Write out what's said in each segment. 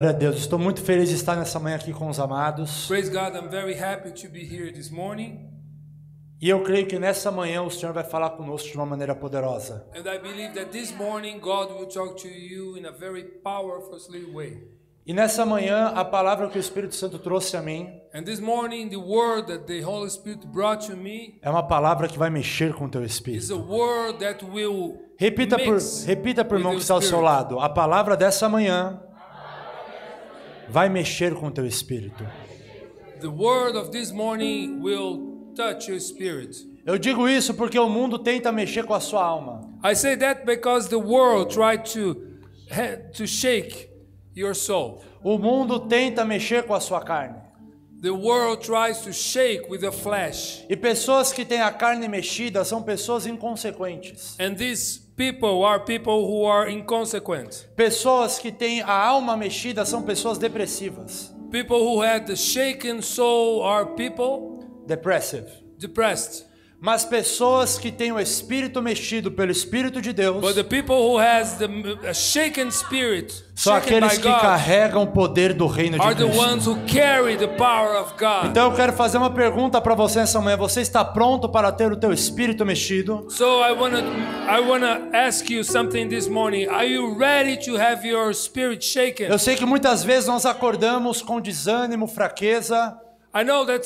Glória a Deus, estou muito feliz de estar nessa manhã aqui com os amados. Praise God, I'm very happy to be here this morning. E eu creio que nessa manhã o Senhor vai falar conosco de uma maneira poderosa. And I believe that this morning God will talk to you in a very powerful way. E nessa manhã a palavra que o Espírito Santo trouxe a mim And this morning the word that the Holy Spirit brought to me é uma palavra que vai mexer com o teu is espírito. a word that will Repita por irmão que está ao seu lado. A palavra dessa manhã vai mexer com o teu espírito. The word of this morning will touch your spirit. Eu digo isso porque o mundo tenta mexer com a sua alma. I say that because the world tried to shake your soul. O mundo tenta mexer com a sua carne. The world tries to shake with the flesh. E pessoas que têm a carne mexida são pessoas inconsequentes. And these people are people who are inconsequent. Pessoas que têm a alma mexida são pessoas depressivas. People who had the shaken soul are people depressed. Mas pessoas que têm o espírito mexido pelo Espírito de Deus But the people who has a shaken spirit, são shaken aqueles by que God, carregam o poder do reino de are the Cristo. ones who carry the power of God. Então eu quero fazer uma pergunta para você essa manhã. Você está pronto para ter o teu espírito mexido? So I wanna ask you something this morning. Are you ready to have your spirit shaken? Eu sei que muitas vezes nós acordamos com desânimo, fraqueza. I know that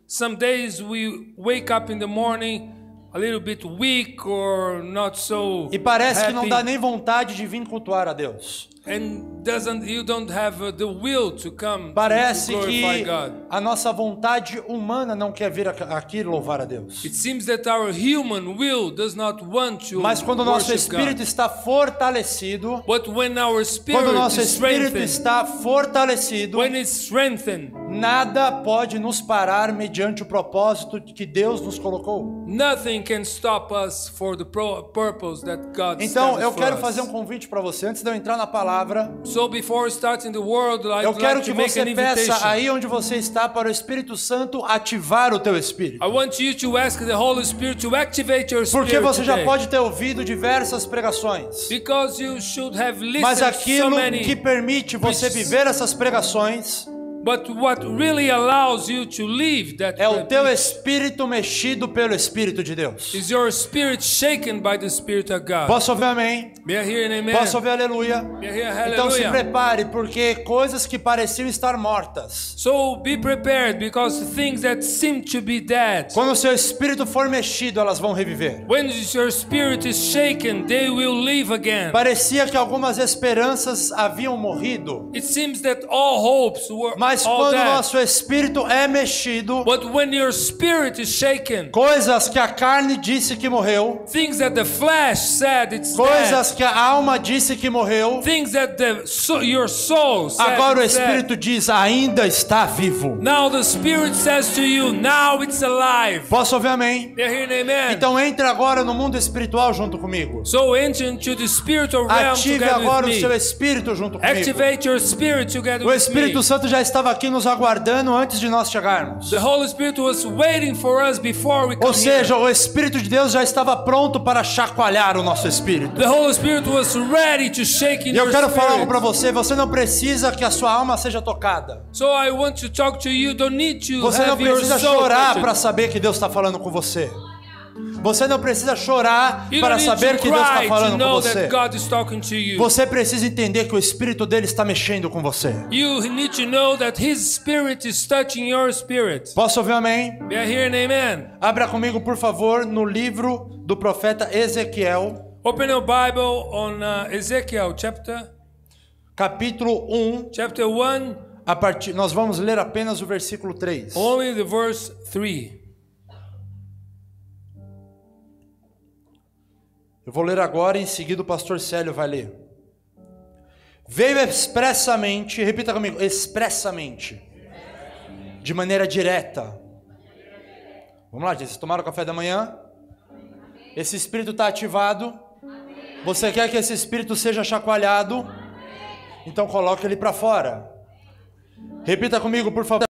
some days we wake up in the morning a little bit weak or not so E parece happy, que não dá nem vontade de vir cultuar a Deus. and you don't have the will to come Parece to glorify que God. a nossa vontade humana não quer vir aqui louvar a Deus. It seems that our human will does not want to Mas quando o nosso worship espírito God. está fortalecido, But when our spirit quando o nosso is espírito strengthened, está fortalecido, when it's strengthened, nada pode nos parar mediante o propósito que Deus nos colocou. nothing can stop us for the purpose that God Então eu established quero for fazer us. um convite para você antes de eu entrar na palavra. So before starting the word, Eu I'd quero like que to make você an invitation. peça aí onde você está para o Espírito Santo ativar o teu espírito. I want you to ask the Holy Spirit to activate your spirit Porque você já today. pode ter ouvido diversas pregações. Because you should have Mas listened to so aquilo many. que permite você preachers. viver essas pregações But what really allows you to live that é o teu preach espírito mexido pelo Espírito de Deus. is your spirit shaken by the Spirit of God. Posso ouvir amém? May I hear an amen? Posso ouvir aleluia? May I hear Então se hallelujah? prepare, porque coisas que pareciam estar mortas, So be prepared, because things that seem to be dead, quando o seu espírito for mexido, elas vão reviver. when your spirit is shaken, they will live again. Parecia que algumas esperanças haviam morrido, It seems that all hopes were mas all quando o dead. nosso espírito é mexido, But when your spirit is shaken, coisas que a carne disse que morreu, things that the flesh said it's coisas dead, que a alma disse que morreu, things that your soul said agora o it's dead. Espírito diz, ainda está vivo. Now the Spirit says to you, now it's alive. Posso ouvir amém? You hear an amen? Então entre agora no mundo espiritual junto comigo. So enter into the spiritual realm Ative together agora o with seu me. espírito junto comigo. Activate your spirit together O with Espírito me. Santo já estava aqui nos aguardando antes de nós chegarmos. The Holy Spirit was waiting for us before we come Ou seja, here. o Espírito de Deus já estava pronto para chacoalhar o nosso espírito. The Holy Spirit was ready to shake in E eu your quero falar algo para spirit. você não precisa que a sua alma seja tocada. So I want to talk to you. Don't need to Você não have your precisa soul chorar touched. para saber que Deus está falando com você. Você não precisa chorar You para don't need saber to que Deus está cry to falando com know você. that God is talking to you. Você precisa entender que o Espírito dele está mexendo com você. You need to know that His Spirit is touching your spirit. Posso ouvir amém? May I hear an amen? Abra comigo, por favor, no livro do profeta Ezequiel, Open your Bible on Ezekiel capítulo 1. chapter 1, Nós vamos ler apenas o versículo 3. only the verse 3. Eu vou ler agora e em seguida o pastor Célio vai ler. Veio expressamente, repita comigo, expressamente, de maneira direta. Vamos lá, gente, vocês tomaram café da manhã? Esse espírito está ativado? Você quer que esse espírito seja chacoalhado? Então coloque ele para fora. Repita comigo, por favor.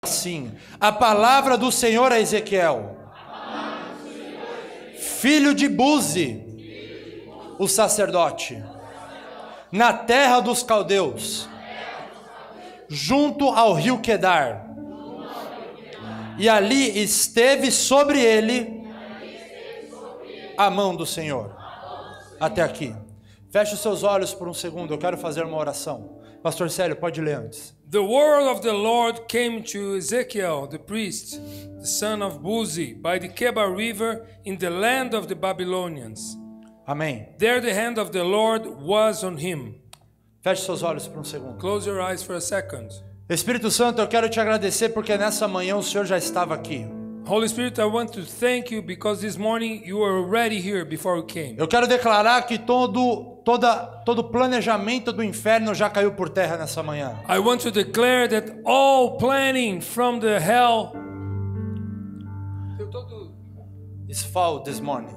Assim, a palavra do Senhor a Ezequiel, filho de Buzi, o sacerdote, na terra dos caldeus, junto ao rio Quedar. E ali esteve sobre ele a mão do Senhor. Até aqui. Feche os seus olhos por um segundo, eu quero fazer uma oração. Pastor Célio, pode ler antes. The word of the Lord came to Ezekiel, the priest, the son of Buzi, by the Kebar River in the land of the Babylonians. Amém. There the hand of the Lord was on him. Feche seus olhos por um segundo. Close your eyes for a second. Espírito Santo, eu quero te agradecer porque nessa manhã o Senhor já estava aqui. Holy Spirit, I want to thank you because this morning you were already here before you came. Eu quero declarar que todo planejamento do inferno já caiu por terra nessa manhã. I want to declare that all planning from the hell Is fall this morning.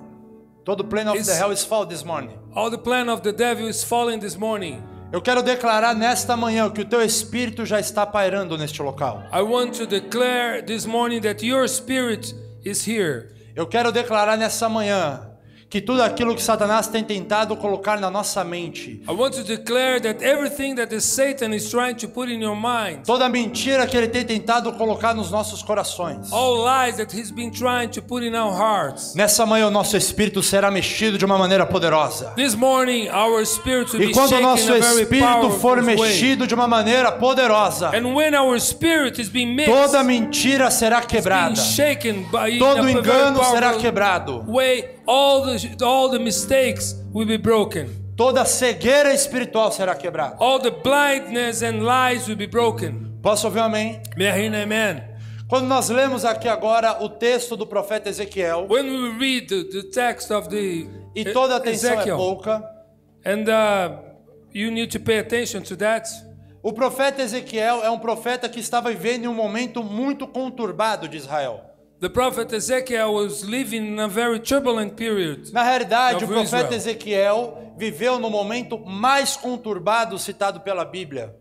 Todo plan of the hell is fall this morning. all the plan of the devil is falling this morning. Eu quero declarar nesta manhã que o teu espírito já está pairando neste local. I want to declare this morning that your spirit is here. Eu quero declarar nessa manhã que tudo aquilo que Satanás tem tentado colocar na nossa mente, I want to declare that everything that the Satan is trying to put in your mind, toda mentira que ele tem tentado colocar nos nossos corações, all lies that he's been trying to put in our hearts, nessa manhã o nosso espírito será mexido de uma maneira poderosa. this morning our spirit will E be quando o shaken nosso in a very espírito for powerful way. mexido de uma maneira poderosa, And when our spirit is being mixed, toda mentira será being quebrada, shaken by todo in a very engano será powerful quebrado, way, all the mistakes will be broken. toda cegueira espiritual será quebrada. All the blindness and lies will be broken. Posso ouvir um amém? May I hear an amen? Quando nós lemos aqui agora o texto do profeta Ezequiel, When we read the text of the e toda atenção é Ezekiel, pouca, and you need to pay attention to that. o profeta Ezequiel é um profeta que estava vivendo em um momento muito conturbado de Israel. The prophet Ezekiel was living in a very turbulent period. Na realidade, o Of profeta Israel. Ezequiel viveu no momento mais conturbado citado pela Bíblia.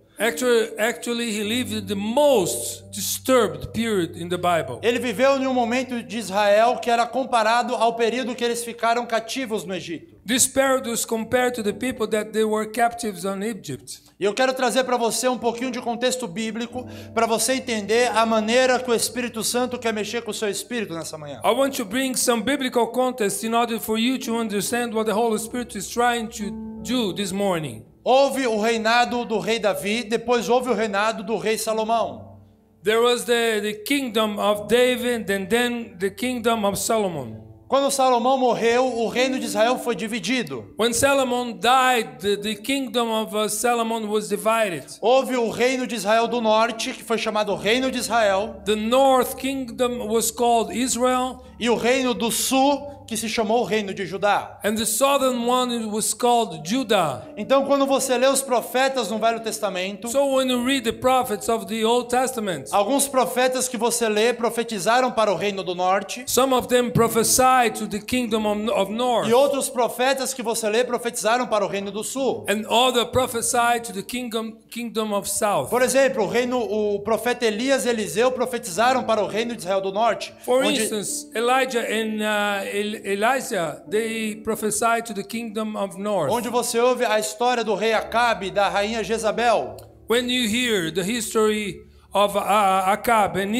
Actually, he lived the most disturbed period in the Bible. Ele viveu em um momento de Israel que era comparado ao período que eles ficaram cativos no Egito. This period was compared to the people that they were captives on Egypt. E eu quero trazer para você um pouquinho de contexto bíblico para você entender a maneira que o Espírito Santo quer mexer com o seu espírito nessa manhã. I want to bring some biblical context in order for you to understand what the Holy Spirit is trying to do this morning. Houve o reinado do rei Davi, depois houve o reinado do rei Salomão. There was the kingdom of David and then the kingdom of Solomon. Quando Salomão morreu, o reino de Israel foi dividido. When Solomon died, the kingdom of Solomon was divided. Houve o reino de Israel do norte, que foi chamado Reino de Israel, The north kingdom was called Israel, e o reino do sul, que se chamou o Reino de Judá. and the southern one was called Judah. Então, quando você lê os profetas no Velho Testamento, So when you read the prophets of the Old Testament, alguns profetas que você lê profetizaram para o reino do norte, some of them prophesied to the kingdom of north, e outros profetas que você lê profetizaram para o reino do sul. and other prophesied to the kingdom of south. Por exemplo, o profeta Elias e Eliseu profetizaram para o reino de Israel do norte, For onde, instance, Elijah and Elijah, they prophesied to the kingdom of north. onde você ouve a história do rei Acabe e da rainha Jezabel. When you hear the history of Acab and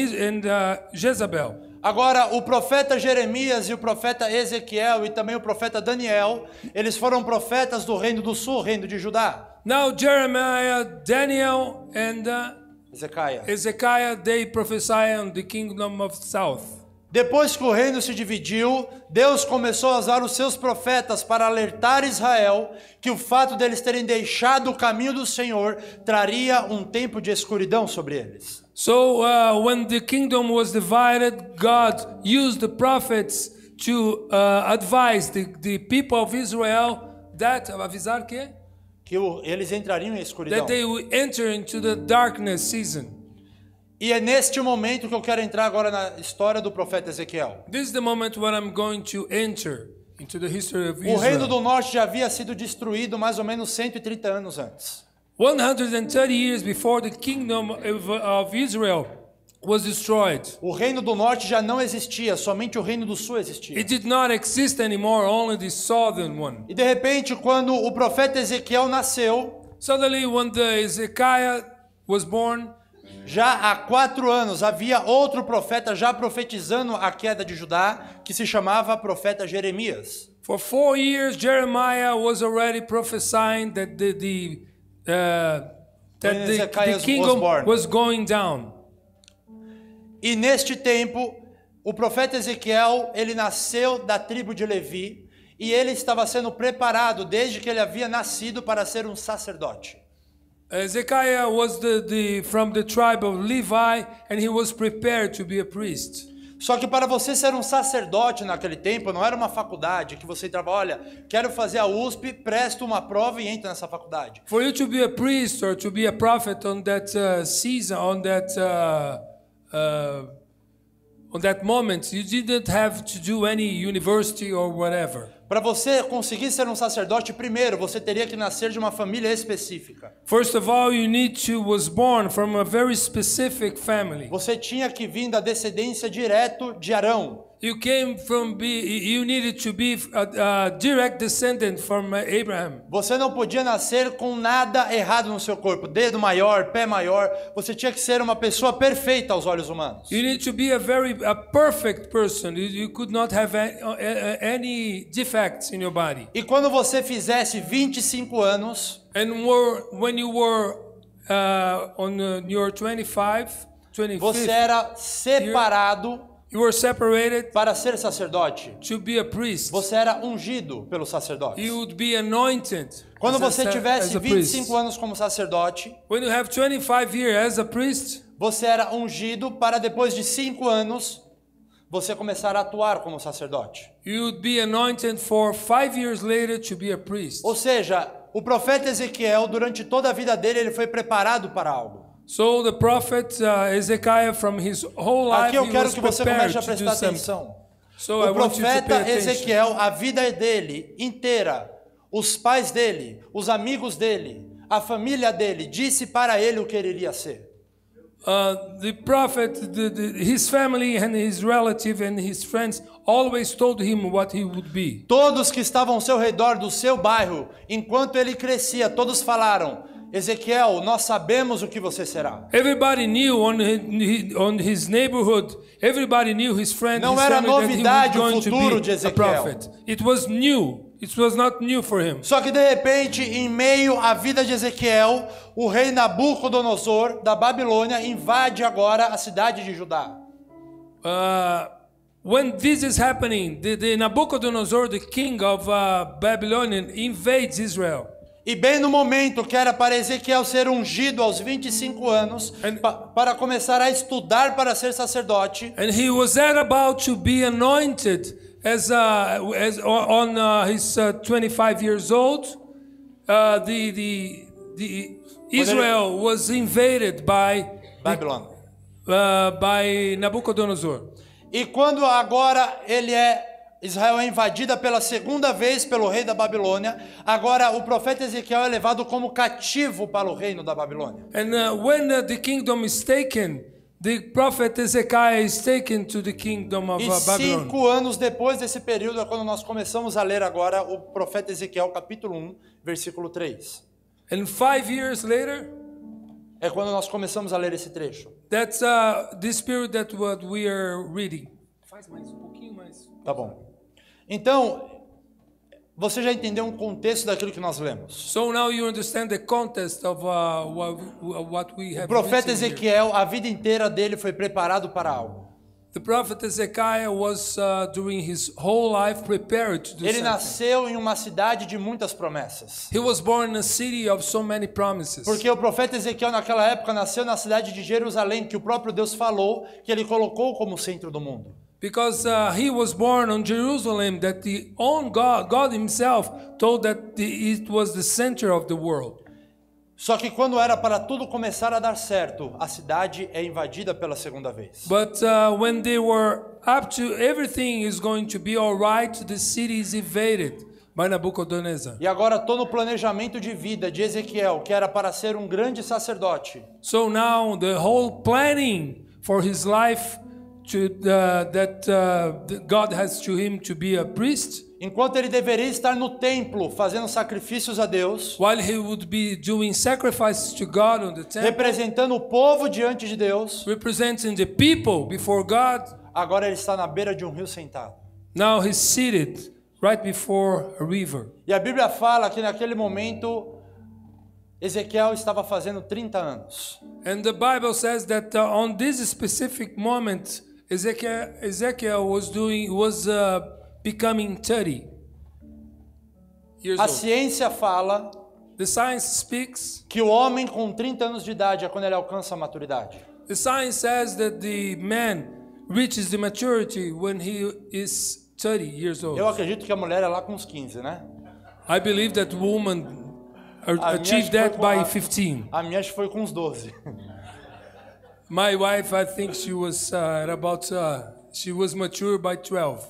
Jezebel, Agora, o profeta Jeremias e o profeta Ezequiel e também o profeta Daniel, eles foram profetas do reino do sul, reino de Judá. now Jeremiah, Daniel, and Ezekiah, they prophesy on the kingdom of south. Depois que o reino se dividiu, Deus começou a usar os seus profetas para alertar Israel que o fato deles terem deixado o caminho do Senhor traria um tempo de escuridão sobre eles. So when the kingdom was divided, God used the prophets to advise the people of Israel that avisar que Eles entrariam em escuridão. that they will enter into the darkness season. E é neste momento que eu quero entrar agora na história do profeta Ezequiel. This is the moment when I'm going to enter into the history of O reino Israel. do norte já havia sido destruído mais ou menos 130 anos antes. 130 years before the kingdom of Israel was destroyed. O reino do norte já não existia, somente o reino do sul existia. It did not exist anymore, only the southern one. E de repente, quando o profeta Ezequiel nasceu, Suddenly, when the Ezekiah was born, já há 4 anos havia outro profeta já profetizando a queda de Judá, que se chamava profeta Jeremias. for 4 years, Jeremiah was already prophesying that the Ezekiah kingdom was born. was going down. E neste tempo, o profeta Ezequiel, ele nasceu da tribo de Levi, e ele estava sendo preparado desde que ele havia nascido para ser um sacerdote. Ezekiah was from the tribe of Levi, and he was prepared to be a priest. Só que para você ser um sacerdote naquele tempo, não era uma faculdade que você entrava, olha, quero fazer a USP, presta uma prova e entra nessa faculdade. For you to be a priest or to be a prophet on that season, on that moment, you didn't have to do any university or whatever. Para você conseguir ser um sacerdote, primeiro você teria que nascer de uma família específica. First of all, was born from a very specific family. Você tinha que vir da descendência direto de Arão. You needed to be a direct descendant from Abraham. Você não podia nascer com nada errado no seu corpo, dedo maior, pé maior. Você tinha que ser uma pessoa perfeita aos olhos humanos. You need to be a perfect person. You could not have any defects in your body. E quando você fizesse 25 anos, and when you were on your 25th você era separado. You were separated para ser sacerdote. To be a priest. Você era ungido pelo sacerdote. You would be anointed. Quando você tivesse 25 anos como sacerdote, when you have 25 years as a priest, você era ungido para depois de 5 anos você começar a atuar como sacerdote. You would be anointed for 5 years later to be a priest. Ou seja, o profeta Ezequiel, durante toda a vida dele, ele foi preparado para algo. So the prophet Ezekiah, from his whole life, aqui eu quero que você comece a to prestar atenção. So o profeta Ezequiel, a vida dele inteira, os pais dele, os amigos dele, a família dele, disse para ele o que ele iria ser. The prophet, his family and his relative and his friends always told him what he would be. Todos que estavam ao seu redor do seu bairro, enquanto ele crescia, todos falaram: Ezequiel, nós sabemos o que você será. Everybody knew on his neighborhood. Everybody knew his friends. Não era novidade o futuro de Ezequiel. It was new. It was not new for him. Só que de repente, em meio à vida de Ezequiel, o rei Nabucodonosor da Babilônia invade agora a cidade de Judá. When this is happening, the Nabucodonosor, the king of Babylon, invades Israel. E bem no momento que era para Ezequiel ser ungido aos 25 anos, para começar a estudar para ser sacerdote. And he was about to be anointed on his 25 years old. Israel was invaded by Babylon. By Nabucodonosor. E quando agora Israel é invadida pela segunda vez pelo rei da Babilônia, agora o profeta Ezequiel é levado como cativo para o reino da Babilônia. And when the kingdom is taken, the prophet Ezekiel is taken to the kingdom of Babylon. 5 anos depois desse período é quando nós começamos a ler agora o profeta Ezequiel capítulo 1, versículo 3. And 5 years later, é quando nós começamos a ler esse trecho. That's this period that what we are reading. Faz mais um pouquinho mais. Tá bom. Então, você já entendeu um contexto daquilo que nós lemos. So now you understand the context of what we have. O profeta Ezequiel, a vida inteira dele foi preparado para algo. The prophet Ezekiel was during his whole life prepared to do something. Ele nasceu em uma cidade de muitas promessas. He was born in a city of so many promises. Porque o profeta Ezequiel naquela época nasceu na cidade de Jerusalém, que o próprio Deus falou que ele colocou como centro do mundo. Because he was born on Jerusalem, that the own God himself told that it was the center of the world. Só que quando era para tudo começar a dar certo, a cidade é invadida pela segunda vez. But when they were up to everything is going to be all right, the city is invaded by Nabucodonosor. E agora estou no planejamento de vida de Ezequiel, que era para ser um grande sacerdote. So now the whole planning for his life that God has to him to be a priest, enquanto ele deveria estar no templo fazendo sacrifícios a Deus, while he would be doing sacrifices to God on the temple, representando o povo diante de Deus, representing the people before God, agora ele está na beira de um rio sentado. now he's seated right before a river. E a Bíblia fala que naquele momento Ezequiel estava fazendo 30 anos. And the Bible says that on this specific moment, Ezekiel was becoming 30 years A old. ciência fala The science speaks. que o homem com 30 anos de idade é quando ele alcança a maturidade. The science says that the man reaches the maturity when he is 30 years old. Eu acredito que a mulher é lá com uns 15, né? I believe that woman A minha acho achieved que foi that com by a- 15. A minha acho que foi com uns 12. My wife, I think she was she was mature by 12.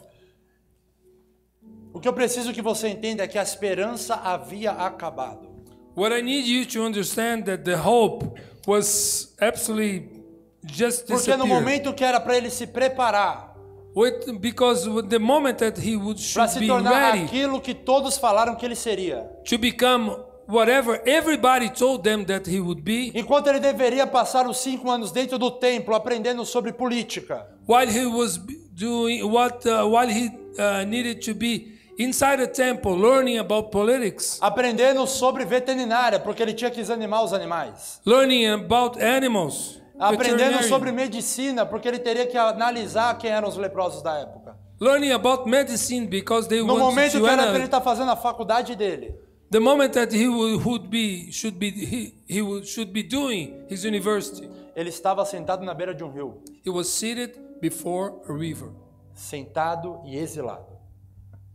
O que eu preciso que você entenda é que a esperança havia acabado. What I need you to understand that the hope was absolutely just Porque no disappeared. momento que era para ele se preparar Because with the moment that he para should se be tornar ready aquilo que todos falaram que ele seria, to become whatever everybody told them that he would be, enquanto ele deveria passar os 5 anos dentro do templo aprendendo sobre política, while he was doing while he needed to be inside a temple learning about politics, aprendendo sobre veterinária, porque ele tinha que examinar os animais, learning about animals, aprendendo veterinarian, sobre medicina, porque ele teria que analisar quem eram os leprosos da época. learning about medicine because they No wanted momento to que era para ele estar fazendo a faculdade dele, the moment that he should be doing his university, ele estava sentado na beira de um rio, he was seated before a river, sentado e exilado.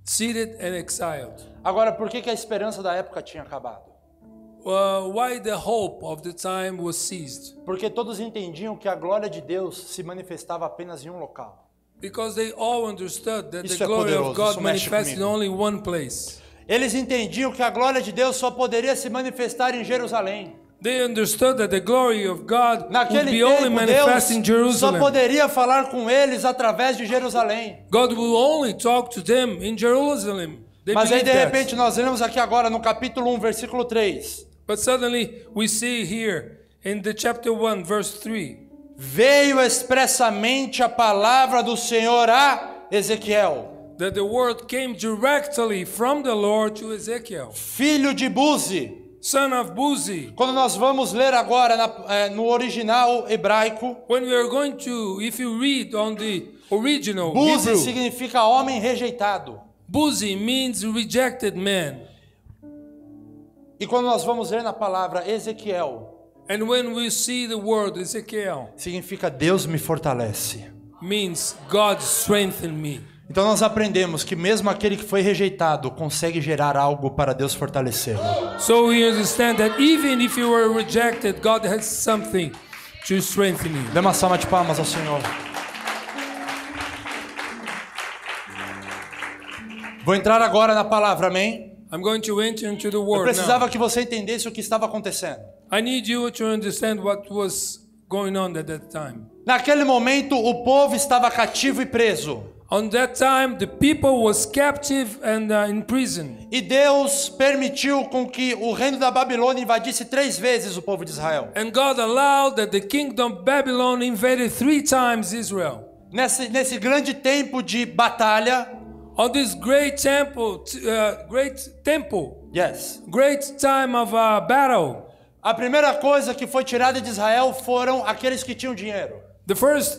seated and exiled. Agora, por que a esperança da época tinha acabado? Why the hope of the time was seized? Porque todos entendiam que a glória de Deus se manifestava apenas em um local. Because they all understood that Isso the é glory poderoso, of God isso mexe manifests in comigo. only one place. Eles entendiam que a glória de Deus só poderia se manifestar em Jerusalém. They understood that the glory of God would Naquele be only tempo, manifest in Deus só Jerusalem. poderia falar com eles através de Jerusalém. God will only talk to them in Jerusalem. They Mas aí, believed de that. repente, nós lemos aqui agora no capítulo 1, versículo 3. But suddenly we see here in the chapter 1, verse 3, Veio expressamente a palavra do Senhor a Ezequiel, that the word came directly from the Lord to Ezekiel, filho de Buzi. son of Buzi. Quando nós vamos ler agora no original hebraico, When we are going to, if you read on the original Buzi Hebrew, significa homem rejeitado. Buzi means rejected man. E quando nós vamos ler na palavra Ezequiel, And when we see the word Ezekiel, significa Deus me fortalece. means God strengthen me. Então nós aprendemos que mesmo aquele que foi rejeitado consegue gerar algo para Deus fortalecê-lo. So we understand that even if you were rejected, God has something to strengthen you. Dê uma salva de palmas ao Senhor. Vou entrar agora na palavra, amém? I'm going to enter into the Eu word precisava now. que você entendesse o que estava acontecendo. I need you to understand what was going on at that time. Naquele momento, o povo estava cativo e preso. On that time, the people was captive and in prison. E Deus permitiu com que o reino da Babilônia invadisse 3 vezes o povo de Israel. And God allowed that the kingdom of Babylon invaded 3 times Israel. Nesse grande tempo de batalha, On this great temple, great time of battle, a primeira coisa que foi tirada de Israel foram aqueles que tinham dinheiro. the first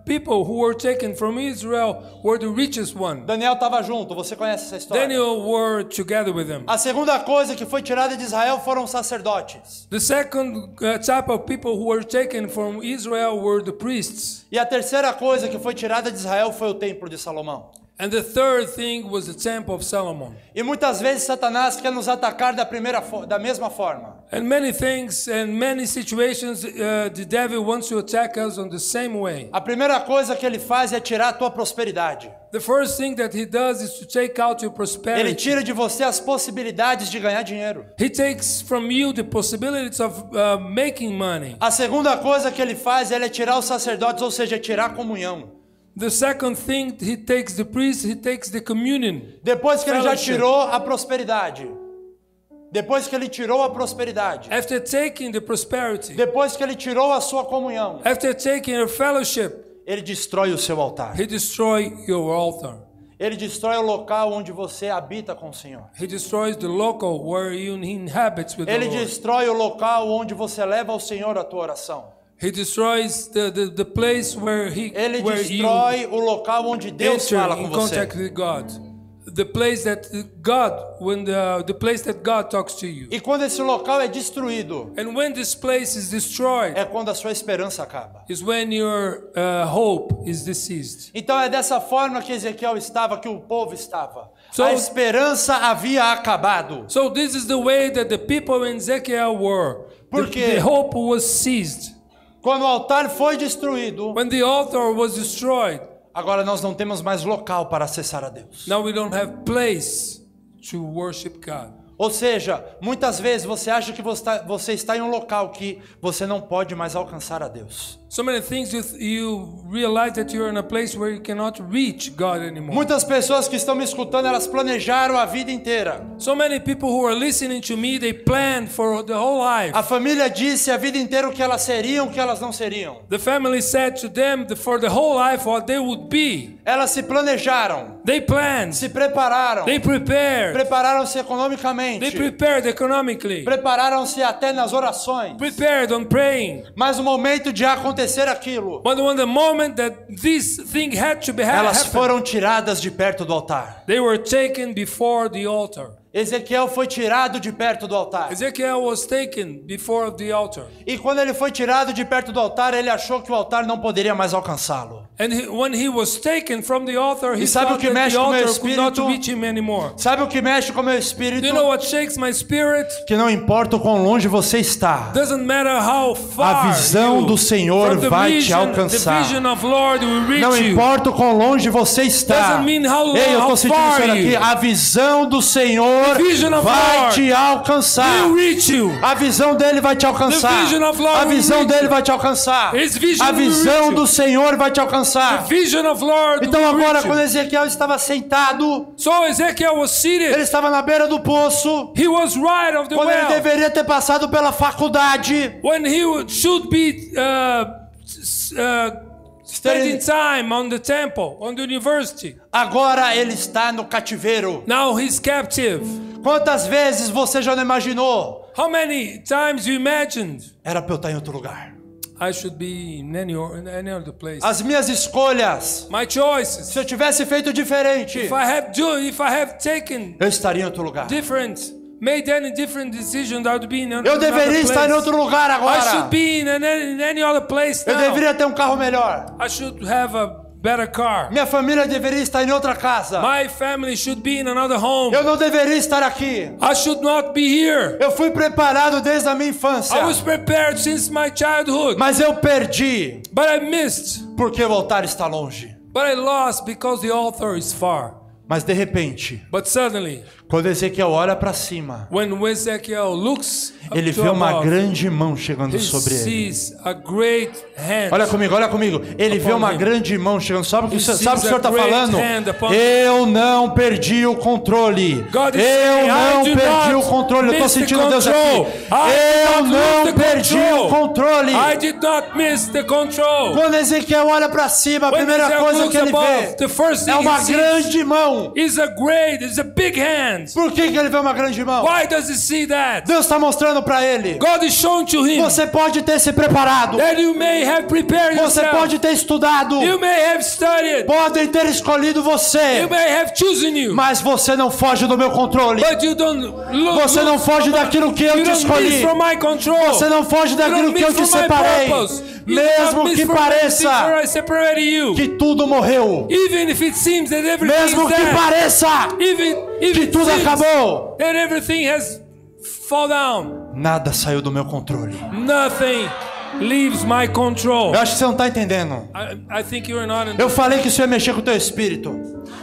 people who were taken from Israel were the richest one. Daniel estava junto, você conhece essa história. Daniel were together with them. A segunda coisa que foi tirada de Israel foram os sacerdotes. The second type of people who were taken from Israel were the priests. E a terceira coisa que foi tirada de Israel foi o templo de Salomão. And the third thing was the Temple of Solomon. E muitas vezes Satanás quer nos atacar da mesma forma. And many things and many situations, the devil wants to attack us on the same way. A primeira coisa que ele faz é tirar a tua prosperidade. The first thing that he does is to take out your Ele prosperity. tira de você as possibilidades de ganhar dinheiro. He takes from you the possibilities of making money. A segunda coisa que ele faz é tirar os sacerdotes, ou seja, tirar a comunhão. The second thing, he takes the priest, he takes the communion. Depois que ele já Fellowship. tirou a prosperidade. Depois que ele tirou a prosperidade. After taking the prosperity, Depois que ele tirou a sua comunhão. after taking your fellowship, Ele destrói o seu altar. he destroys your altar. Ele destrói o local onde você habita com o Senhor. He destroys the local where you inhabit with the Ele Lord. destrói o local onde você leva ao Senhor a tua oração. He destroys the place where Ele you destrói o local onde Deus enter fala in com você. contact with God. The place that the place that God talks to you. E quando esse local é destruído, And when this place is destroyed, é quando a sua esperança acaba. is when your hope is deceased. Então é dessa forma que Ezequiel estava, que o povo estava. So- A esperança havia acabado. So this is the way that the people in Ezekiel were. Por quê? The hope was seized. Quando o altar foi destruído, When the altar was destroyed, agora nós não temos mais local para acessar a Deus. now we don't have place to worship God. Ou seja, muitas vezes você acha que você está em um local que você não pode mais alcançar a Deus. So many things you realize that you're in a place where you cannot reach God anymore. Muitas pessoas que estão me escutando, elas planejaram a vida inteira. So many people who are listening to me, they planned for the whole life. A família disse a vida inteira o que elas seriam, o que elas não seriam. The family said to them for the whole life what they would be. Elas se planejaram, They planned. se prepararam, They prepared. prepararam-se They economicamente, prepared economically. prepararam-se até nas orações. Prepared on praying. Mas no momento de acontecer aquilo, But when the moment that this thing had to be elas happen, foram tiradas de perto do altar. they were taken before the altar. Ezequiel foi tirado de perto do altar. Ezekiel was taken before the altar. E quando ele foi tirado de perto do altar, ele achou que o altar não poderia mais alcançá-lo. And when he was taken from the altar, he E sabe o thought que that mexe the com o meu altar could not espírito? reach him anymore. Sabe o que mexe com o meu Do espírito? you know what shakes my spirit? Que não importa o quão longe você está, Doesn't matter how far a visão you, do Senhor from the vai te vision, alcançar. The vision of Lord will reach Não you. importa o quão longe você está. Doesn't mean how Ei, eu how estou sentindo far isso aqui. you. A visão do Senhor The vision of vai Lord te alcançar. will reach you. A visão dele vai te alcançar. The vision of Lord A will visão reach dele you. vai te alcançar. His vision A will reach visão you. do Senhor vai te The alcançar. vision of Lord Então will agora, reach quando you. Ezequiel estava sentado, So Ezekiel was seated. ele estava na beira do poço. He was right of the Quando ele well. deveria ter passado pela faculdade. When he should be spending time on the temple, on the university. Agora ele está no cativeiro. Now he's captive. Quantas vezes você já não imaginou? How many times you imagined Era para eu estar em outro lugar. I should be in any other place? As minhas escolhas, My choices. se eu tivesse feito diferente, If I have taken eu estaria em outro lugar. made any different decisions, I would be in Eu another deveria estar em place. outro lugar I agora. should be in any other place Eu now. deveria ter um carro melhor. I should have a better car. Minha família deveria estar em outra casa. My family should be in another home. Eu não deveria estar aqui. I should not be here. Eu fui preparado desde a minha infância. I was prepared since my childhood, Mas eu perdi but I missed. porque o altar está longe. But I lost because the altar is far. Mas de repente, But suddenly, quando Ezequiel olha para cima, when Ezekiel looks up ele to vê uma above, grande mão chegando he sobre ele. sees a great hand. Olha comigo, olha comigo. Ele vê Upon uma him. grande mão chegando. Sabe o que He o Senhor sees a está great falando? hand upon Eu não perdi o controle. God is Eu saying, não I do perdi not o controle. Eu estou miss the sentindo Deus control. aqui. I Eu did not não lose the perdi control. o controle. I did not miss the control. Quando Ezequiel olha para cima, a When primeira Ezekiel coisa looks que ele above, the first vê é thing uma he sees grande mão. is a big hand. Por que ele vê uma grande mão? Why does he see that? Deus está mostrando para ele. God is showing to him Você pode ter se preparado. that you may have prepared Você yourself. pode ter estudado. You may have studied. Podem ter escolhido você. You may have chosen you. Mas você não foge do meu controle. But you don't look. Você não foge daquilo que eu You te don't escolhi. miss from my control. Você não foge daquilo don't que eu miss te from my separei. purpose. You did Mesmo not que miss from pareça anything, for I separated you. que tudo morreu, Even if it seems that everything mesmo is que dead, pareça even que it tudo seems acabou, that everything has fall down, nada saiu do meu controle. nothing leaves my control. Eu acho que você não está entendendo. I think you're not. Eu falei que isso ia mexer com o teu espírito.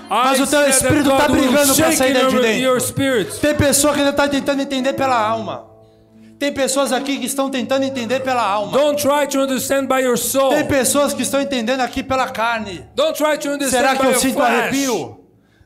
Mas I o teu said espírito that está God will brigando para shake sair daí de your dentro. spirit. Tem pessoa que ainda está tentando entender pela alma. Tem pessoas aqui que estão tentando entender pela alma. Don't try to understand by your soul. Tem pessoas que estão entendendo aqui pela carne. Don't try to understand Será que by eu your sinto flesh. arrepio?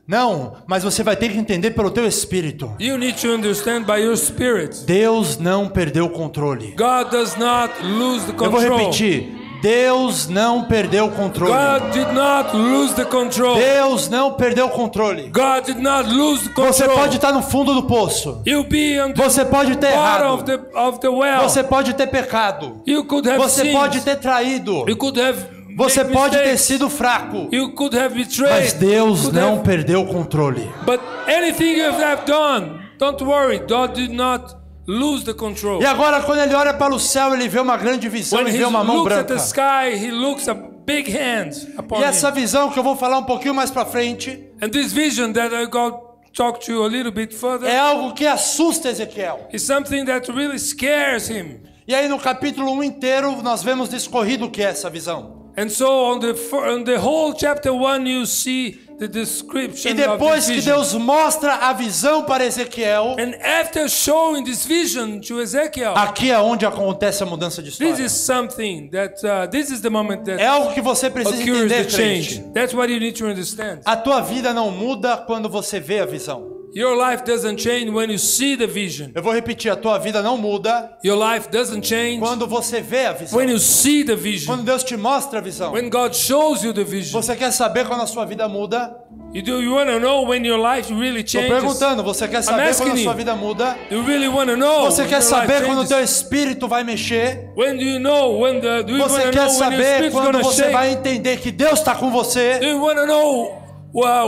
Não, mas você vai ter que entender pelo teu espírito. You need to understand by your spirit. Deus não perdeu o controle. God does not lose the Eu vou control. repetir. Deus não perdeu o controle. God did not lose the control. Deus não perdeu o controle. God did not lose the control. Você pode estar no fundo do poço. You'll be on the Você pode ter bottom errado. of the well. Você pode ter pecado. You could have Você sinned. pode ter traído. You could have Você made pode ter mistakes. sido fraco. You could have betrayed. Mas Deus Could não have- perdeu o controle. But anything you have done, don't worry. God did not lose the control. E agora quando ele olha para o céu, ele vê uma grande visão When e he vê uma mão looks at branca. the sky, he looks a big hand upon E essa him. visão que eu vou falar um pouquinho mais para frente And this vision that I got talk to you a little bit further é algo que assusta Ezequiel. is something that really scares him. E aí no capítulo 1 inteiro nós vemos discorrido o que é essa visão. And so on the whole chapter 1 you see the description E of depois this que vision. Deus mostra a visão para Ezequiel, And after showing this vision to Ezekiel, aqui é onde acontece a mudança de this história. is something that this is the moment that É algo que você precisa occurs the entender, change. crente. That's what you need to understand. A tua vida não muda quando você vê a visão. Your life doesn't change when you see the vision. Eu vou repetir, a tua vida não muda Your life doesn't change quando você vê a visão. when you see the vision. Quando Deus te mostra a visão. When God shows you the vision. Você quer saber quando a sua vida muda? You want to know when your life really Estou changes? perguntando, você quer saber asking quando a sua you. vida muda? You really want to know Você when quer your life saber quando o changes? teu espírito vai mexer? When do you know when the do you want Você to quer know when your saber spirit's quando going to você shake? vai entender que Deus está com você? Do you want to know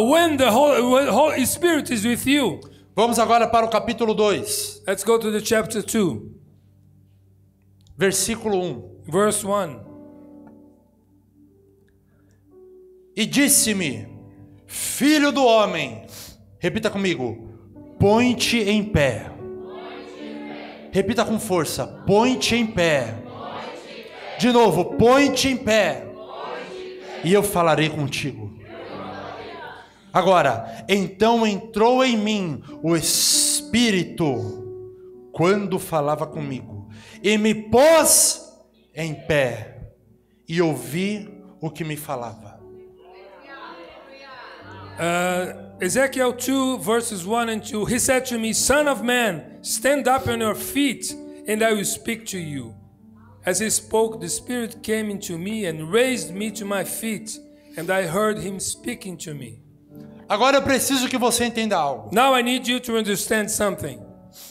when the Holy Spirit is with you? Vamos agora para o capítulo 2, Let's go to the chapter 2, versículo 1. verse 1. E disse-me, filho do homem, repita comigo, põe-te em pé. Repita com força, põe-te em pé. De novo, põe-te em pé. E eu falarei contigo. Agora, então entrou em mim o Espírito quando falava comigo, e me pôs em pé, e ouvi o que me falava. Ezekiel 2 verses 1 and 2. He said to me, Son of man, stand up on your feet, and I will speak to you. As he spoke, the Spirit came into me and raised me to my feet, and I heard him speaking to me. Agora eu preciso que você entenda algo. Now I need you to understand something.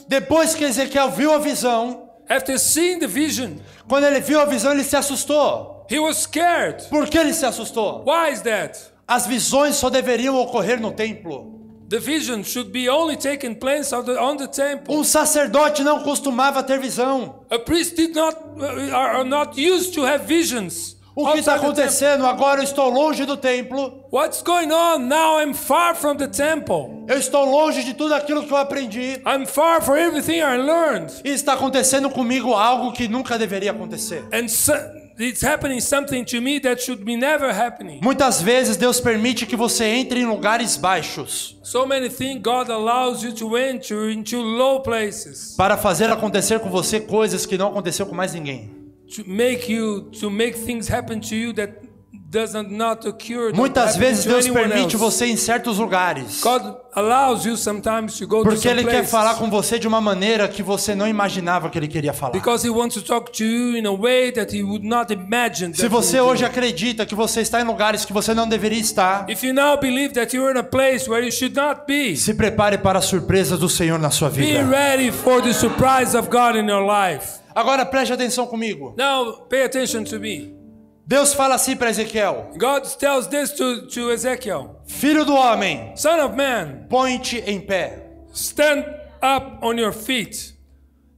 Depois que Ezequiel viu a visão, After seeing the vision, quando ele viu a visão, ele se assustou. he was scared. Por que ele se assustou? Why is that? As visões só deveriam ocorrer no templo. The vision should be only taking place on the temple. Sacerdote não costumava ter visão. A priest are not used to have visions. O que está outside the temple. acontecendo? Agora eu estou longe do templo. What's going on? Now I'm far from the temple. Eu estou longe de tudo aquilo que eu aprendi. I'm far from everything I learned. E está acontecendo comigo algo que nunca deveria acontecer. And it's happening something to me that should be never happening. Muitas vezes Deus permite que você entre em lugares baixos So many things God allows you to enter into low places para fazer acontecer com você coisas que não aconteceu com mais ninguém. to make things happen to you that doesn't not occur. Muitas vezes to Deus anyone permite else. você em certos lugares God allows you sometimes to go to porque some Ele quer places falar com você de uma maneira que você não imaginava que Ele queria falar. because He wants to talk to you in a way that He would not imagine. Se that He você would hoje do. acredita que você está em lugares que você não deveria estar, If you now believe that you're in a place where you should not be, se prepare para a surpresa do Senhor na sua be vida. ready for the surprise of God in your life. Agora preste atenção comigo. Now, pay attention to me. Deus fala assim para Ezequiel: God tells this to Ezekiel. Filho do homem, Son of man, põe-te em pé. stand up on your feet.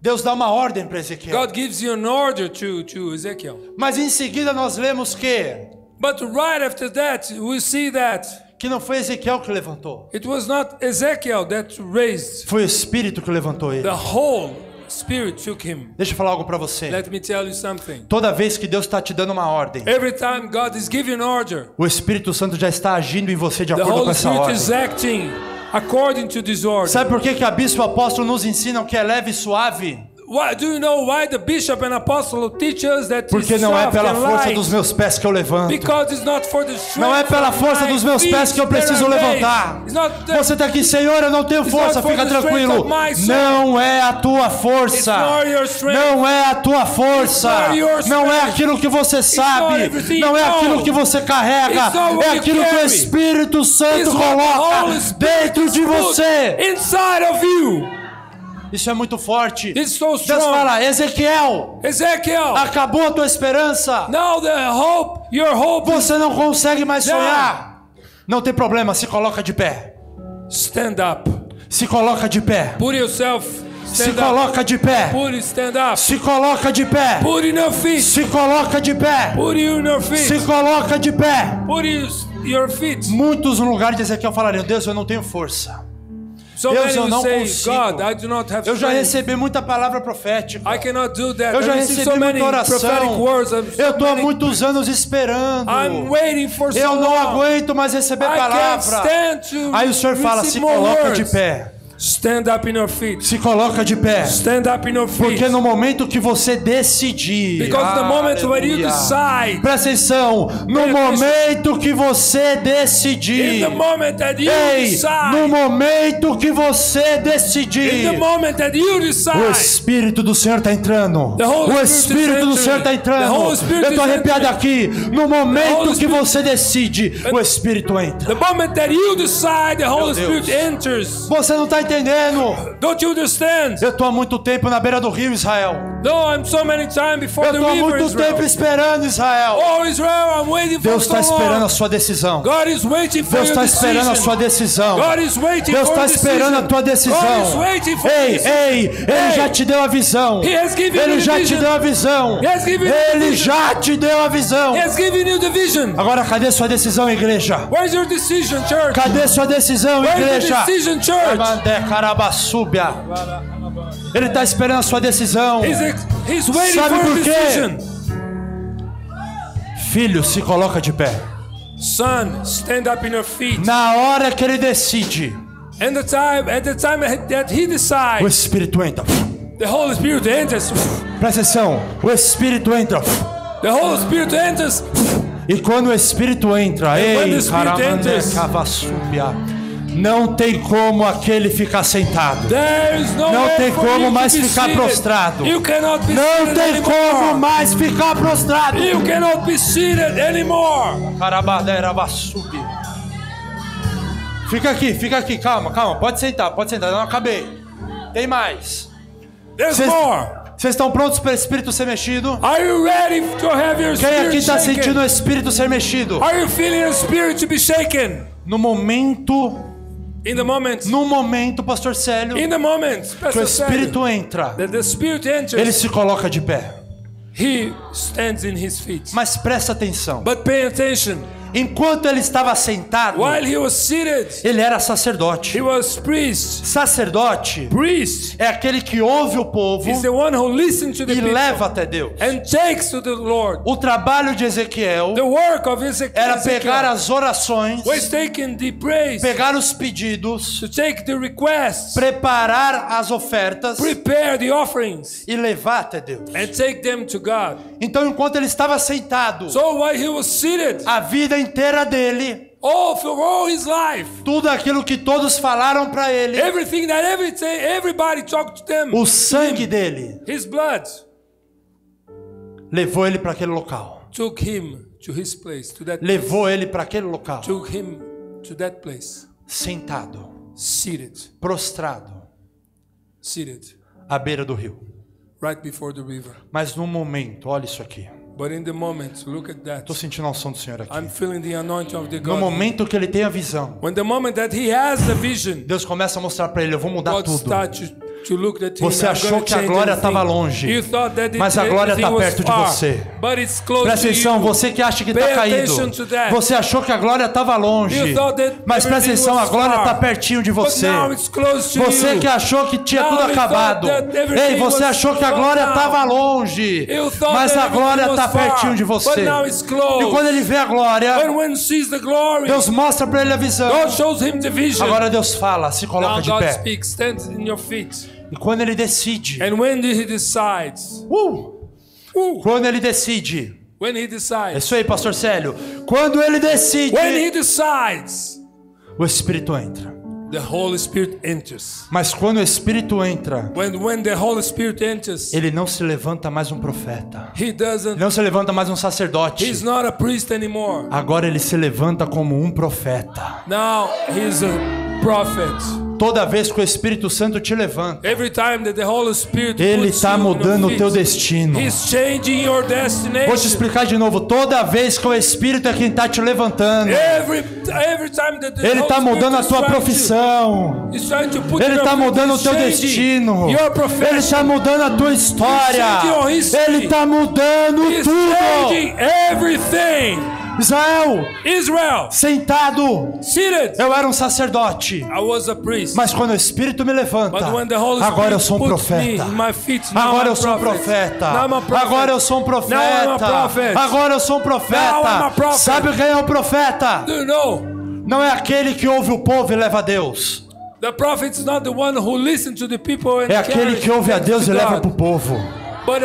Deus dá uma ordem para Ezequiel. God gives you an order to Ezekiel. Mas em seguida nós lemos But right after that, we see that que não foi Ezequiel que levantou. it was not Ezekiel that raised. Foi o Espírito que levantou ele. The whole Spirit took him. Deixa eu falar algo para você. Let me tell you something. Toda vez que Deus está te dando uma ordem, Every time God is giving an order, o Espírito Santo já está agindo em você de the acordo com Holy essa Spirit ordem. is acting according to this order. Sabe por que a bispo e o apóstolo nos ensinam que é leve e suave? Why, do you know why the bishop and apostle teach us that Porque it's não é soft pela and força light? dos meus pés que eu levanto. Because it's not for the strength Não é pela of força my dos meus feet pés que eu that preciso I levantar. raise. It's not the- Você está aqui, Senhor, eu não tenho força, not for fica the strength tranquilo. of my soul. Não é a tua It's força. not your strength. Não é a tua força. It's not your Não é strength. aquilo que você not sabe. everything Não é you aquilo know. que você carrega. It's not what É you aquilo que o carry. Espírito Santo It's what the coloca Holy Spirit dentro de put você. inside of you. Isso é muito forte. It's so Deus strong. fala, Ezequiel, Ezekiel, acabou a tua esperança. now the hope, your hope is Você não consegue mais Não. sonhar. Não tem problema, se coloca de pé. stand up. Se coloca de pé. Put yourself, Se stand up. coloca de pé. Put it, stand up. Se coloca de pé. Put in your feet. Se coloca de pé. Put in your Se feet. coloca de pé. Put your feet. Muitos lugares de Ezequiel falariam, Deus, eu não tenho força. So Deus, many eu will não say, consigo. God, I do not have Eu já strength. recebi muita palavra profética. I cannot do that. Eu já I received recebi so many muita prophetic words. oração. Eu estou há muitos anos esperando. I'm waiting for so Eu não long. aguento mais receber I can't palavra. stand to Aí o Senhor fala, receive se more coloca de words. pé. Stand up in your feet. Se coloca de pé. Stand up in your feet. Porque no momento que você decidir, Because the moment when you aleluia. decide, Presta atenção, no Presta momento que você in decidir, the moment that you ei, decide, no momento que você in the decidir, moment that you o decide, Espírito do Senhor está entrando. The Holy O Spirit is Espírito do Senhor está entering. The entrando. Holy Spirit Eu estou is arrepiado entering. aqui. No The momento Holy que Spirit- você decide, o Espírito entra. the moment that you decide, the Holy Deus. Spirit enters. Você não está entendendo? Don't you understand? Eu estou há muito tempo na beira do rio, Israel. No, I'm so many times before Eu the estou há river, muito tempo Israel. esperando, Israel. Oh, Israel, I'm waiting for Deus so está esperando a long. sua decisão. God is waiting for Deus your está esperando a decision. sua decisão. God is waiting Deus for está your esperando a decision. tua God is decisão. waiting for Ei, your decision. ei, Ele já te deu a visão. He has given you Ele the já te vision. deu a visão. He has given you the Ele vision. já te deu a visão. He has given you the vision. Agora cadê sua decisão, igreja? Where's your decision, church? Cadê sua decisão, Where's the igreja? decision, church? Mandé carabaçúbia. Ele está esperando a sua decisão. He's waiting Sabe for por a quê? decision. Filho, se coloca de pé. Son, stand up in your feet. Na hora que ele decide, And at the time that he o decides, Espírito entra. the Holy Spirit enters. Presta atenção, o Espírito entra. The Holy Spirit enters. E quando o Espírito entra, when the ei, Spirit caramandé, enters, cavassúbia, não tem como aquele ficar sentado. There is no Não way tem for como you mais to be ficar seated. prostrado. You cannot be Não seated tem anymore. como mais ficar prostrado. You cannot be seated anymore. Carabaderabaçúbia. Fica aqui, calma, pode sentar, eu não acabei. Tem mais. There's Vocês more. estão prontos para o Espírito ser mexido? Are you ready to have your Quem aqui spirit está shaken? sentindo o Espírito ser mexido? Are you feeling your spirit to be shaken? No momento, In Pastor Célio, the moment, que o Pastor Espírito Samuel, entra, that the Spirit ele enters, se coloca de pé. he stands in his feet. Mas presta atenção. But pay attention. Enquanto ele estava sentado, While he was seated, ele era he sacerdote. was priest. Sacerdote Priest é aquele que ouve o povo is the one who listens to the e people leva até Deus. and takes to the Lord. O trabalho de Ezequiel The work of Ezekiel era pegar as orações, was taking the praise, pegar os pedidos, to take the requests, preparar as ofertas prepare the offerings, e levar até Deus. and take them to God. Então, enquanto ele estava sentado, So while he was seated, a vida inteira dele, for all his life, tudo aquilo que todos falaram para ele, everything that everybody talked to them, o sangue dele his blood levou ele para aquele local. took him to his place, to that Levou ele para aquele local, took him to that place, sentado, seated, prostrado, à beira do rio. right before the river. Mas num momento, olha isso aqui. But in the moment, look at that. Estou sentindo a unção do Senhor aqui. I'm feeling the anointing of the No God. momento que ele tem a visão, When the moment that he has the vision, Deus começa a mostrar para ele, eu vou mudar God tudo. starts to to look at Você achou que a glória estava longe, mas a glória está perto de você. Presta atenção, você que acha que está caído, você achou que a glória estava longe, mas presta atenção, a glória está pertinho de você. Você que achou que tinha tudo acabado, ei, você achou que a glória estava longe, mas a glória está pertinho de você. E quando ele vê a glória, Deus mostra para ele a visão. Agora Deus fala, se coloca de pé. E quando ele decide, quando ele decide, é isso aí, pastor Célio. Quando ele decide, o Espírito entra. The Holy Spirit enters. Mas quando o Espírito entra, when the Holy Spirit enters, ele não se levanta mais um profeta. He doesn't. Não se levanta mais um sacerdote. He's not a priest anymore. Agora ele se levanta como um profeta. Now he's a prophet. Toda vez que o Espírito Santo te levanta, Every time that the Holy Spirit ele puts está you mudando in o your teu feet, destino. He's changing your destination. Vou te explicar de novo. Toda vez que o Espírito é quem está te levantando, Every time that the ele está Holy mudando a Spirit tua is trying profissão. He's trying to put Ele your está feet, mudando o he's teu changing destino. your Ele profession. está mudando a tua história. changing your history. Ele está mudando He's tudo. changing everything. Israel, sentado, seated. eu era um sacerdote. I was a priest. Mas quando o Espírito me levanta, But when the Holy agora eu Spirit sou um puts me profeta. in my feet, now Agora I'm eu sou um prophet. profeta. Now I'm a prophet. Agora eu sou um Now I'm a profeta. prophet. Agora eu sou um Now I'm a profeta. prophet. Sabe quem é o profeta? Do you know? Não é aquele que ouve o povo e leva a Deus. The prophet is not the one who listens to the people and É aquele carries que ouve a them Deus to e leva God. para o povo. But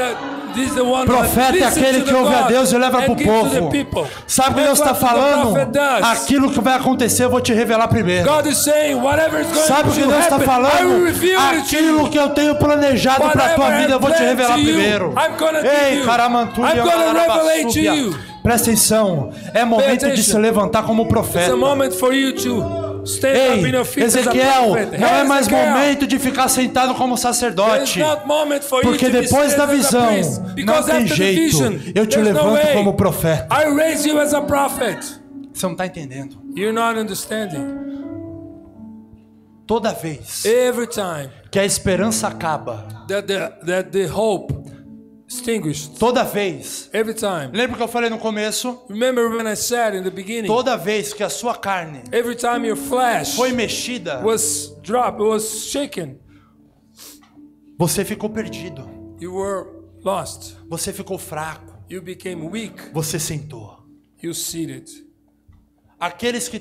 this is the one Profeta that é listens aquele to que the ouve a God Deus e leva and para o gives to the povo. people. Sabe o que That's Deus está what the falando? prophet does. Aquilo que vai acontecer eu vou te revelar primeiro. God is saying, whatever is going Sabe o que to Deus está happen, I will falando? reveal it to Aquilo you. que eu tenho planejado para a tua Whatever vida eu vou te I revelar plan to you, primeiro. I'm gonna give Ei, you. Caramantulha, I'm gonna revelate to you. presta atenção. É momento de se levantar como It's profeta. a moment for you to stand up in Ei, your feet as a Ezequiel, prophet. não é mais Ezekiel, momento de ficar sentado como there's sacerdote. not moment for you Porque to be depois da seated as a visão, priest. não Because tem after the jeito. vision, Eu te there's no levanto way. como profeta. I raise you as a prophet. Você não está entendendo. You're not understanding. Toda vez Every time que a esperança acaba, that the hope extinguished. toda vez, Every time. lembra que eu falei no começo? Remember when I said in the beginning, Toda vez que a sua carne every time your flesh foi mexida, was dropped, it was shaken, você ficou perdido, you were lost. você ficou fraco, You became weak. você sentou. You seated. Aqueles que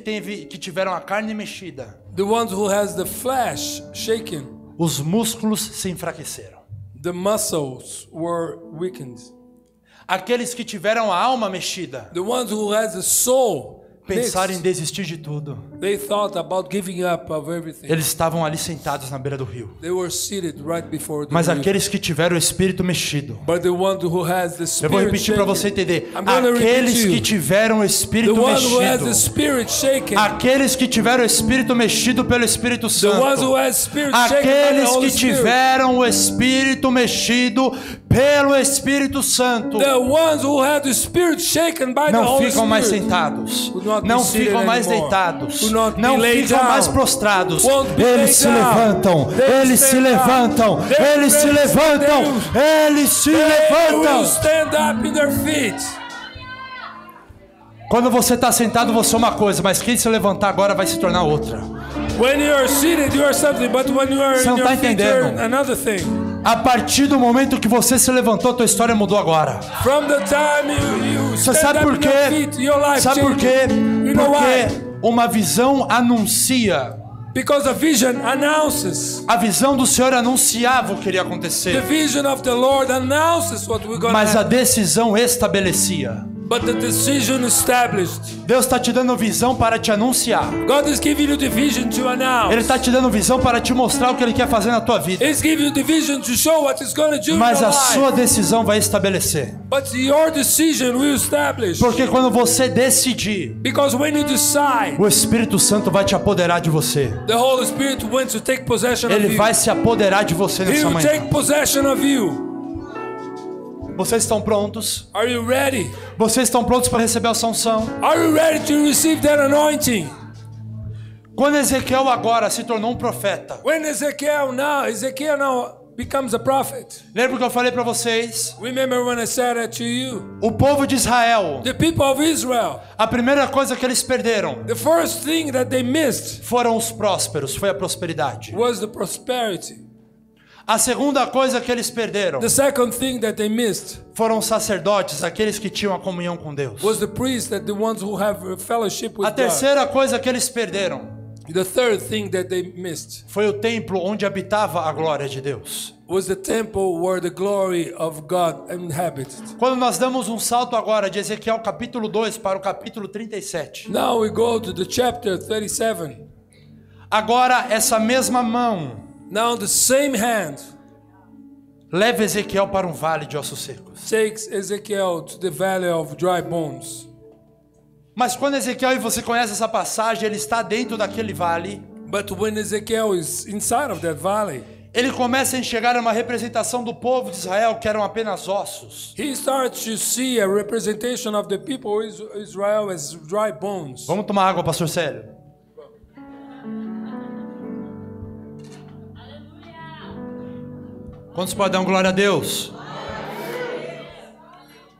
tiveram a carne mexida, The ones who has the flesh shaken, os músculos se enfraqueceram. the muscles were weakened. Aqueles que tiveram a alma mexida, The ones who has the soul pensaram em mixed, desistir de tudo. they thought about giving up of everything. Eles estavam ali sentados na beira do rio. They were seated right before the Mas river. aqueles que tiveram o espírito mexido, But the one who has the eu spirit vou repetir para shaken, você entender. I'm gonna repeat Aqueles you. que tiveram o The espírito one who has the mexido, spirit shaken, aqueles que tiveram o espírito mexido pelo Espírito the ones who Santo, has spirit shaken by the aqueles Holy que Spirit, tiveram o espírito mexido pelo Espírito Santo, the ones who had the spirit shaken by the não Holy ficam mais Spirit, sentados, Will not be não seated ficam mais anymore. deitados, Will not be não laid ficam down. mais prostrados. Won't be Eles laid se down. levantam, They eles se stand up. levantam, They eles se raise levantam, eles se They levantam. will stand up in their feet. Quando você está sentado, você é uma coisa, mas quem se levantar agora vai se tornar outra. When you are seated, you are something, but when you are Você in não your tá feet, entendendo. you're another thing. A partir do momento que você se levantou, tua história mudou agora. From the time you Você stand sabe up por in quê? your feet, your life Sabe por quê? changes. You know why? Porque uma visão anuncia. Because a vision announces. A visão do Senhor anunciava o que iria The acontecer, vision of the Lord announces what we're going to mas a happen. decisão estabelecia. But the decision established. Deus está te dando visão para te anunciar. God is giving you the vision to announce. Ele está te dando visão para te mostrar o que Ele quer fazer na tua vida. He's giving you the vision to show what He's going to do in Mas your a life. sua decisão vai estabelecer. But your decision will establish. Porque quando você decidir, Because when you decide, o Espírito Santo vai te apoderar de você. the Holy Spirit wants to take possession of Ele you. vai se apoderar de você He nessa will manhã. take possession of you. Vocês estão prontos? Are you ready? Vocês estão prontos para receber essa unção? Are you ready to receive that anointing? Quando Ezequiel agora se tornou um profeta, When Ezekiel now becomes a prophet. lembra que eu falei para vocês? Remember when I said that to you? O povo de Israel, The people of Israel, a primeira coisa que eles perderam the first thing that they missed foram os prósperos, foi a prosperidade. was the prosperity. A segunda coisa que eles perderam The second thing that they missed foram os sacerdotes, aqueles que tinham a comunhão com Deus. was the priests, that the ones who have a fellowship with A God. terceira coisa que eles perderam The third thing that they missed foi o templo onde habitava a glória de Deus. was the temple where the glory of God inhabited. Quando nós damos um salto agora de Ezequiel capítulo 2 para o capítulo 37, Now we go to the chapter 37. agora essa mesma mão Now the same hand leva Ezequiel para um vale de ossos secos. takes Ezekiel to the valley of dry bones. Mas quando Ezequiel, e você conhece essa passagem, ele está dentro daquele vale, But when Ezekiel is inside of that valley, ele começa a enxergar uma representação do povo de Israel que eram apenas ossos. he starts to see a representation of the people of Israel as dry bones. Vamos tomar água, pastor Célio. Quantos podem dar um glória a Deus?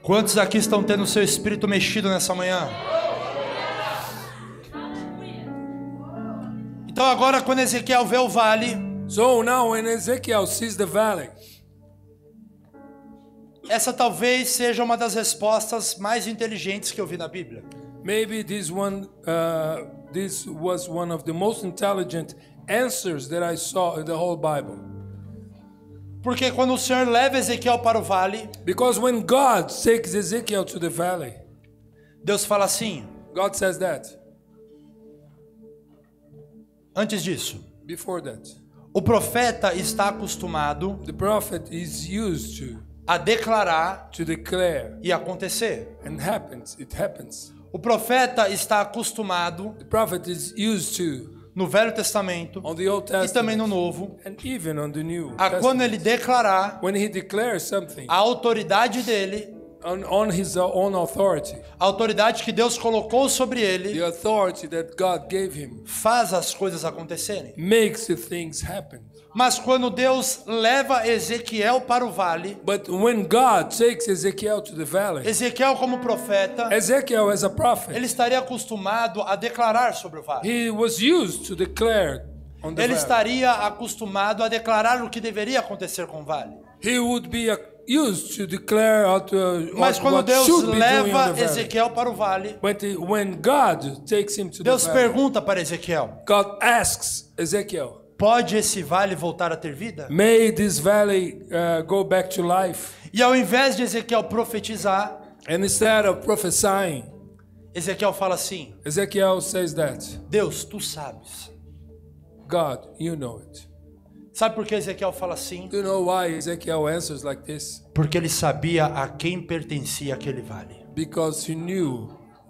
Quantos aqui estão tendo o seu espírito mexido nessa manhã? Então agora quando Ezequiel vê o vale, So now when Ezekiel sees the valley, essa talvez seja uma das respostas mais inteligentes que eu vi na Bíblia. maybe this was one of the most intelligent answers that I saw in the whole Bible. Porque quando o Senhor leva Ezequiel para o vale, Because when God takes Ezekiel to the valley, Deus fala assim, God says that. antes disso, Before that, o profeta está acostumado the prophet is used a declarar to declare, e acontecer. and it happens. O profeta está acostumado The prophet is used to, no Velho Testamento on the Old e também no Testament, Novo, and even on the New a quando Testament, ele declarar when he declares something a autoridade dele, on his own authority, a autoridade que Deus colocou sobre ele, the authority that God gave him, faz as coisas acontecerem. makes the things happen. Mas quando Deus leva Ezequiel para o vale, But when God takes Ezekiel to the valley, Ezequiel como profeta, Ezekiel as a prophet, ele estaria acostumado a declarar sobre o vale. he was used to declare on the Ele valley. estaria acostumado a declarar o que deveria acontecer com o vale. He would be used to declare Mas quando what Deus should be doing on leva the valley. Ezequiel para o vale, But when God takes him to Deus the valley, pergunta para Ezequiel, God asks Ezekiel, pode esse vale voltar a ter vida? may this valley go back to life? E ao invés de Ezequiel profetizar, And instead of prophesying, Ezequiel fala assim, Ezekiel says that, Deus, tu sabes. God, you know it. Sabe por que Ezequiel fala assim? Do you know why Ezekiel answers like this? Porque ele sabia a quem pertencia aquele vale. Because he knew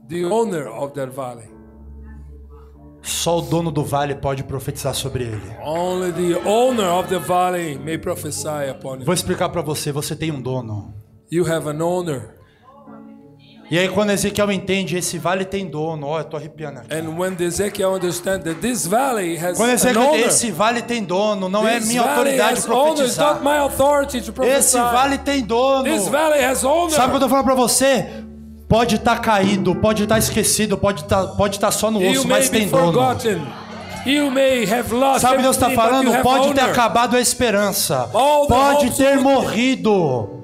the owner of that valley. Só o dono do vale pode profetizar sobre ele. Only the owner of the valley may prophesy upon it. Vou explicar para você, você tem um dono. You have an owner. E aí quando Ezequiel entende, esse vale tem dono, ó, eu tô arrepiando aqui. And when Ezekiel understands that this valley has Quando an Ezequiel owner, esse vale tem dono, não é this minha valley autoridade has owner, it's not profetizar. my authority to prophesy. Esse vale tem dono. This valley has owner. Sabe o que eu tô falando para você? Pode estar caído, pode estar esquecido, pode estar só no You osso, may mas be tem dono. forgotten. You may have lost Sabe o que Deus está everything, but you falando? have Pode ter owner. acabado a esperança. All the Pode hopes ter will- morrido.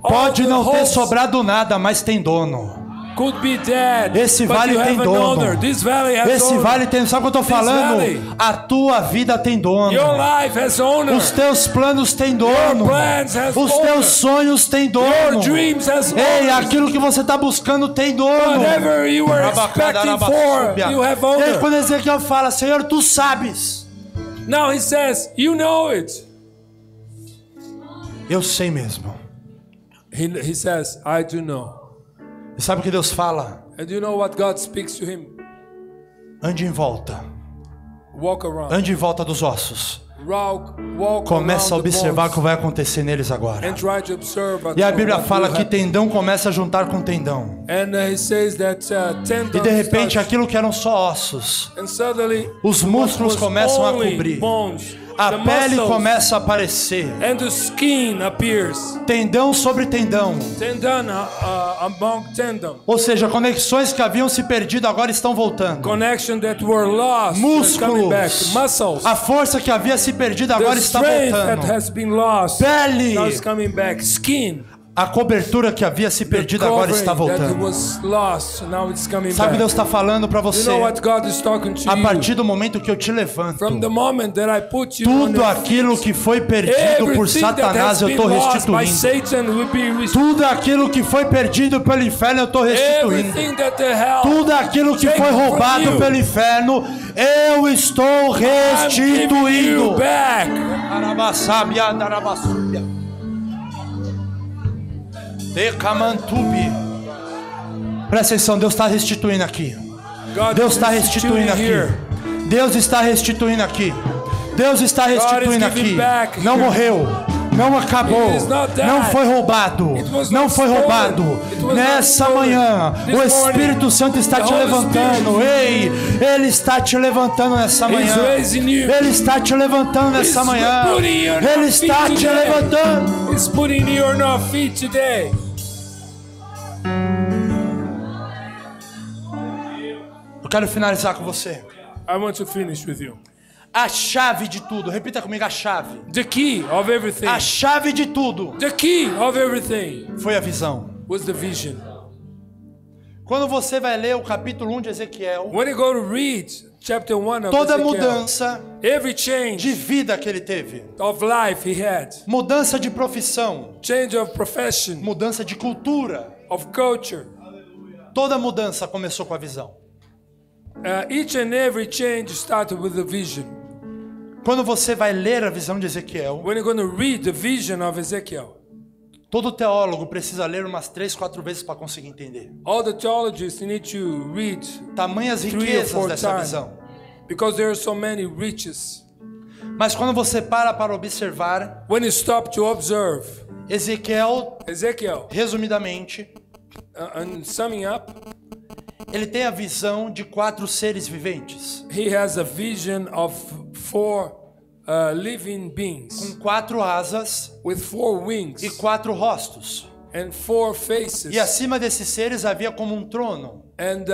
Pode the não ter hopes- sobrado nada, mas tem dono. Could be dead, Esse but vale you tem have an dono. owner. This valley has Esse owner. vale tem... Sabe o que eu tô falando? valley- A tua vida tem dono. Your life has owner. Os teus planos têm dono. Your plans has Os owner. teus sonhos têm dono. Your dreams has Ei, owner. aquilo que você está buscando tem dono. Whatever you were expecting for, you have E aí owner. quando Ezequiel fala, Senhor, tu sabes. Now he says, you know it. Eu sei mesmo. He says, I do know. E sabe o que Deus fala? And do you know what God speaks to him? Ande em volta. Walk around. Ande em volta dos ossos. walk Começa a around the observar o que bones vai acontecer neles agora. and try to observe E a Bíblia what fala will que happen. tendão começa a juntar com tendão. And he says that tendon E de repente starts- aquilo que eram só ossos, and suddenly os músculos what was começam a only cobrir. bones, A the pele muscles começa a aparecer. and the skin appears. Tendão sobre tendão. Tendon among tendon. Ou seja, conexões que haviam se perdido agora estão voltando. Connection that were lost is coming back. Músculos. Muscles. A força que havia se perdido The agora está strength that voltando. has been lost Pele. now is coming back. Skin. A cobertura que havia se The perdido agora está covering that voltando. was lost now it's coming Sabe o que back. Deus está falando para You você? know what God is talking to A you? partir do momento que eu te levanto, From the moment that I put you on tudo your aquilo que foi perdido por everything that Satanás has eu been estou lost by restituindo. Satan will be restored. Tudo aquilo que foi perdido pelo inferno eu estou restituindo. Everything that the hell Tudo aquilo que taken foi from roubado you, pelo inferno eu estou I'm giving restituindo. you back. Decamantubi. Presta atenção, Deus está restituindo aqui. God Deus is está restituindo aqui. here. Deus está restituindo aqui. Deus está restituindo giving aqui. back Não here. morreu. Não acabou. It is not dead. Não foi roubado. It was Não not foi stolen. roubado. It was Nessa not stolen. manhã, This o Espírito morning, Santo está the te Holy levantando. Ei, Ele está te levantando nessa He's manhã. raising you. Ele está te levantando nessa He's manhã. putting you on Ele your está feet te today. levantando. He's putting you on your feet today. Eu quero finalizar com você. I want to finish with you. A chave de tudo. Repita comigo, a chave. The key of everything. A chave de tudo The key of everything foi a visão. was the vision. Quando você vai ler o capítulo 1 de Ezequiel, When you go to read chapter 1 of toda Ezekiel, mudança every de change vida que ele teve, of life he had, mudança de profissão, change of profession, mudança de cultura, of culture, toda mudança começou com a visão. each and every change started with the vision. Quando você vai ler a visão de Ezequiel, When you're going to read the vision of Ezekiel, todo teólogo precisa ler umas 3, 4 vezes para conseguir entender. all the theologists need to read Tamanhas 3 or riquezas 4 dessa times visão. because there are so many riches. Mas quando você para observar, When you stop to observe Ezequiel, Ezekiel, resumidamente, and summing up, ele tem a visão de 4 seres viventes, he has a vision of 4 living beings com 4 asas with 4 wings e 4 rostos. and 4 faces. E acima desses seres havia como um trono. And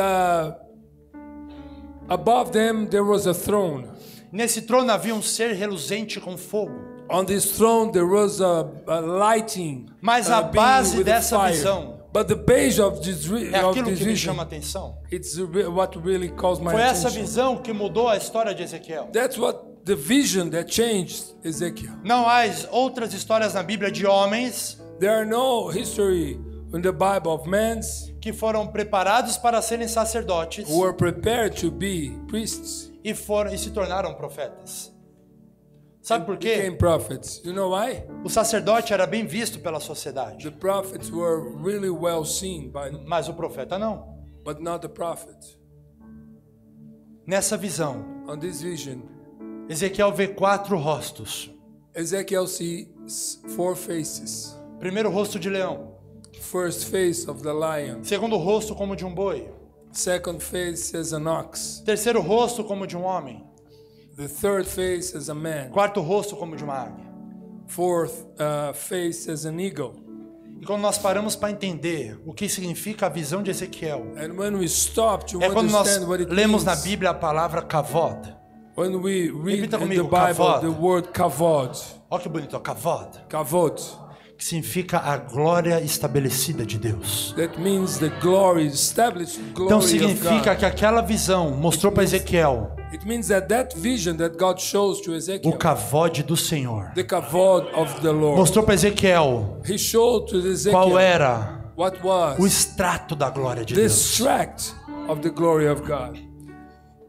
above them there was a throne. Nesse trono havia um ser reluzente com fogo. On this throne there was a lighting. Mas a being base with dessa fire. visão But the base of this, é of aquilo this que me vision, chama a atenção. it's what really calls my Foi essa attention. visão que mudou a história de Ezequiel. That's what the vision that changed Ezekiel. Não há outras histórias na Bíblia de homens There are no history in the Bible of men que foram preparados para serem sacerdotes who were prepared to be priests, e se tornaram profetas. Sabe por became quê? prophets. You know why? O sacerdote era bem visto pela sociedade, The prophets were really well seen by, mas o profeta não. but not the prophet. Nessa visão, On this vision, Ezequiel vê 4 rostos. Ezekiel sees 4 faces. Primeiro rosto de leão, First face of the lion. segundo rosto como de um boi, Second face as an ox. terceiro rosto como de um homem, The third face as a man. quarto rosto como de uma águia. Fourth face as an eagle. E quando nós paramos para entender o que significa a visão de Ezequiel, And when we stop to é quando nós understand what it lemos na means, Bíblia a palavra kavod. when we read Repita in the comigo, Bible kavod. the word kavod, Olha que bonito, ó, kavod, kavod, que significa a glória estabelecida de Deus. that means the glory, established glory Então of significa God. que aquela visão mostrou para Ezequiel It means that vision that God shows to o Ezekiel, kavod do Senhor. the kavod of the Lord, Mostrou para Ezequiel He showed to Ezekiel qual era what o was extrato da glória de the Deus. extract of the glory of God.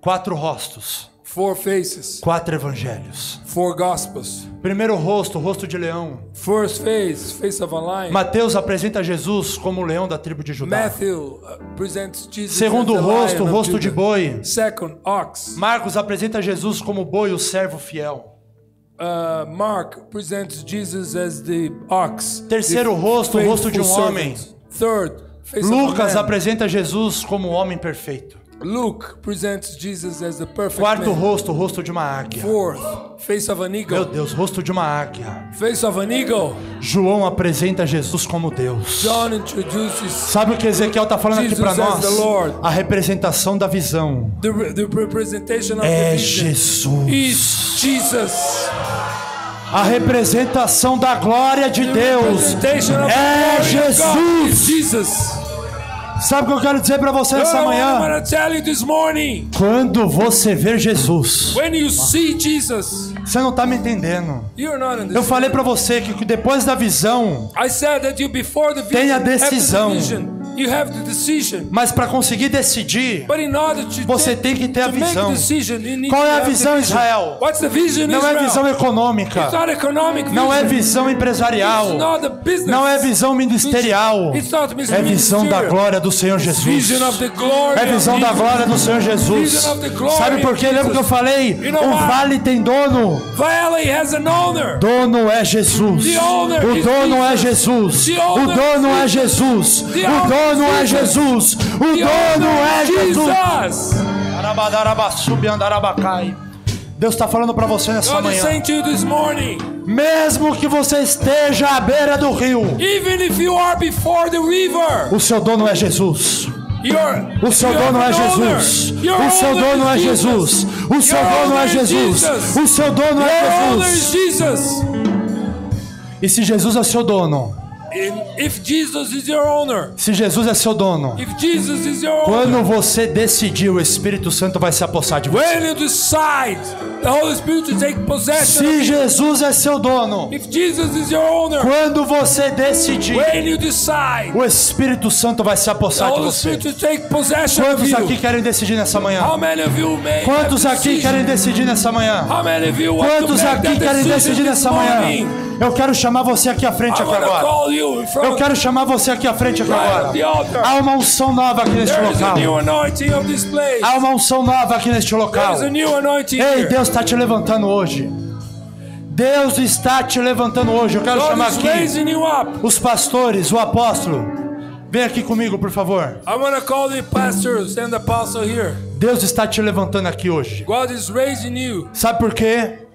4 rostos, 4 faces, 4 evangelhos. 4 gospels. Primeiro rosto, rosto de leão. First face, face of a lion. Mateus apresenta Jesus como o leão da tribo de Judá. Matthew presents Jesus Segundo as the rosto, lion of rosto de Judah. boi. Second, ox. Marcos apresenta Jesus como boi, o servo fiel. Mark presents Jesus as the ox. Terceiro rosto, o rosto de um homem. Third, face Lucas of a man. apresenta Jesus como o homem perfeito. Luke presents Jesus as the perfect Quarto man. rosto, o rosto de uma águia. Fourth, face of an Meu eagle. Deus, rosto de uma águia. Face of an eagle. João apresenta Jesus como Deus. John introduces Sabe o que Ezequiel está falando aqui para Jesus as nós? the Lord. A representação da visão the representation of é the vision. Jesus. Is Jesus. A representação da glória de The Deus representation of é the glory of God is Jesus. Jesus. Sabe o que eu quero dizer para você essa I'm manhã? going to tell you this morning. Quando você ver Jesus, When you see Jesus, você não está me entendendo. you're not Eu understanding. falei para você que depois da visão, I said that you before the vision, Tenha after the decisão. vision, you have the decision. mas para conseguir decidir, But in order to você tem que ter a to make visão. a decision, you need Qual to é a have the visão, vision. Israel? What's the vision, Não é Israel? visão econômica, It's not economic vision. não é visão It's empresarial, not the business. não é visão ministerial, It's not é visão da glória do Senhor Jesus. Vision of the glory É visão of da Jesus. glória do Senhor Jesus. Vision of the glory Sabe por quê? of Lembra que eu Jesus. falei? You know O why? vale tem dono. Valley has an owner. Dono é Jesus. The owner O is dono é Jesus. Jesus. The O owner dono é is Jesus. The O owner dono é is Jesus. O The dono owner é is Jesus. Jesus. Deus está falando para você nessa God is manhã. saying to you this morning, Mesmo que você esteja à beira do rio, even if you are before the river, o seu dono é Jesus. O seu you have dono é an owner. Jesus. Your O seu owner dono é is Jesus. O seu Your dono owner é is Jesus. Jesus. O seu dono Your é owner is Jesus. Jesus. E se Jesus é seu dono, If Jesus is your owner, se Jesus é seu dono, if Jesus is your owner, quando você decidir, o Espírito Santo vai se apossar de você. when you decide the Holy Spirit to take possession Se of you, Jesus é seu dono, if Jesus is your owner, quando você decidir, when you decide o Espírito Santo vai se the apossar de Holy você. Spirit to take possession of Quantos you, aqui querem decidir nessa manhã? how many of you may Quantos have aqui decision? querem decidir nessa manhã? How many of you want to Quantos make aqui that querem decision decidir this nessa manhã? morning? Eu quero chamar você aqui à frente I aqui want to agora. call you in Eu front quero chamar você aqui à frente aqui right agora. at the altar. Há uma unção nova aqui neste There is a local. new anointing of this place. Há uma unção nova aqui neste There local. is a new anointing Ei, here. Deus está te levantando hoje. Deus está te levantando hoje. Eu quero God chamar is aqui raising you up. os pastores, o apóstolo. Vem aqui comigo, por favor. I want to call the pastors and the apostle here. Deus está te levantando aqui hoje. God is raising you. Sabe por quê?